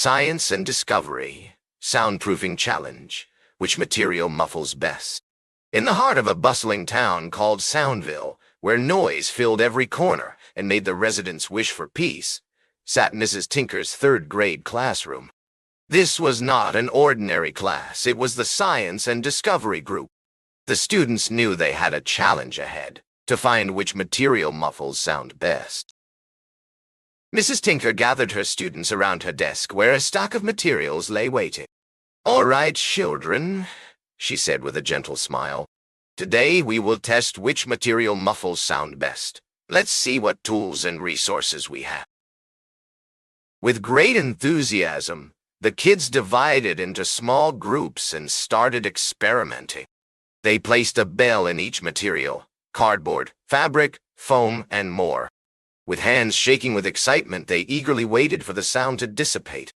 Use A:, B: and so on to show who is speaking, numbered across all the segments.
A: Science and Discovery, Soundproofing Challenge, which material muffles best? In the heart of a bustling town called Soundville, where noise filled every corner and made the residents wish for peace, sat Mrs. Tinker's third-grade classroom. This was not an ordinary class. It was the Science and Discovery group. The students knew they had a challenge ahead, to find which material muffles sound best. Mrs. Tinker gathered her students around her desk where a stack of materials lay waiting. "All right, children," she said with a gentle smile. "Today we will test which material muffles sound best. Let's see what tools and resources we have." With great enthusiasm, the kids divided into small groups and started experimenting. They placed a bell in each material: cardboard, fabric, foam, and more. With hands shaking with excitement, they eagerly waited for the sound to dissipate.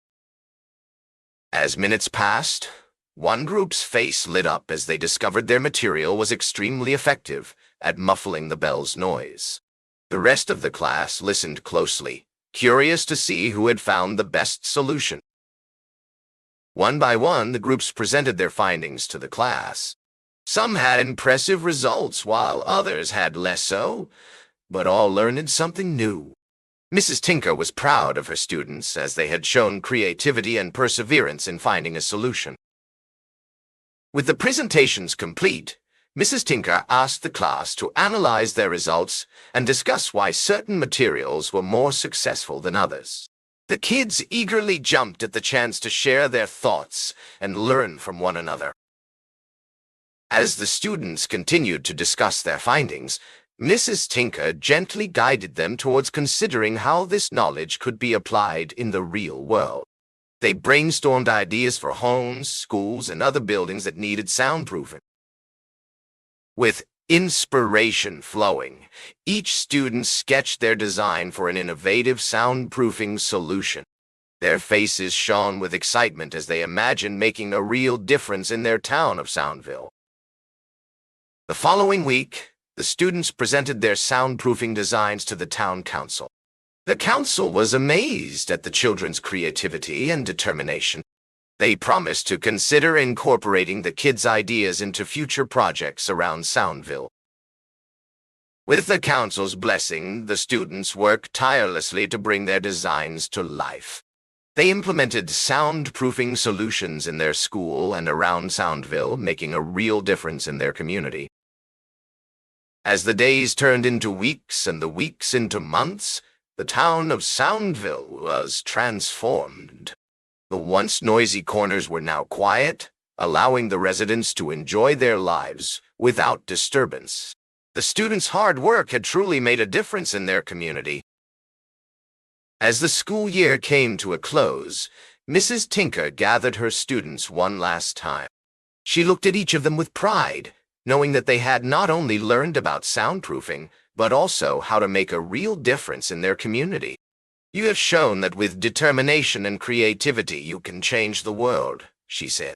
A: As minutes passed, one group's face lit up as they discovered their material was extremely effective at muffling the bell's noise. The rest of the class listened closely, curious to see who had found the best solution. One by one, the groups presented their findings to the class. Some had impressive results, while others had less so, but all learned something new. Mrs. Tinker was proud of her students, as they had shown creativity and perseverance in finding a solution. With the presentations complete, Mrs. Tinker asked the class to analyze their results and discuss why certain materials were more successful than others. The kids eagerly jumped at the chance to share their thoughts and learn from one another. As the students continued to discuss their findings, Mrs. Tinker gently guided them towards considering how this knowledge could be applied in the real world. They brainstormed ideas for homes, schools, and other buildings that needed soundproofing. With inspiration flowing, each student sketched their design for an innovative soundproofing solution. Their faces shone with excitement as they imagined making a real difference in their town of Soundville. The following week, the students presented their soundproofing designs to the town council. The council was amazed at the children's creativity and determination. They promised to consider incorporating the kids' ideas into future projects around Soundville. With the council's blessing, the students worked tirelessly to bring their designs to life. They implemented soundproofing solutions in their school and around Soundville, making a real difference in their community. As the days turned into weeks and the weeks into months, the town of Soundville was transformed. The once noisy corners were now quiet, allowing the residents to enjoy their lives without disturbance. The students' hard work had truly made a difference in their community. As the school year came to a close, Mrs. Tinker gathered her students one last time. She looked at each of them with pride, knowing that they had not only learned about soundproofing, but also how to make a real difference in their community. "You have shown that with determination and creativity you can change the world," she said.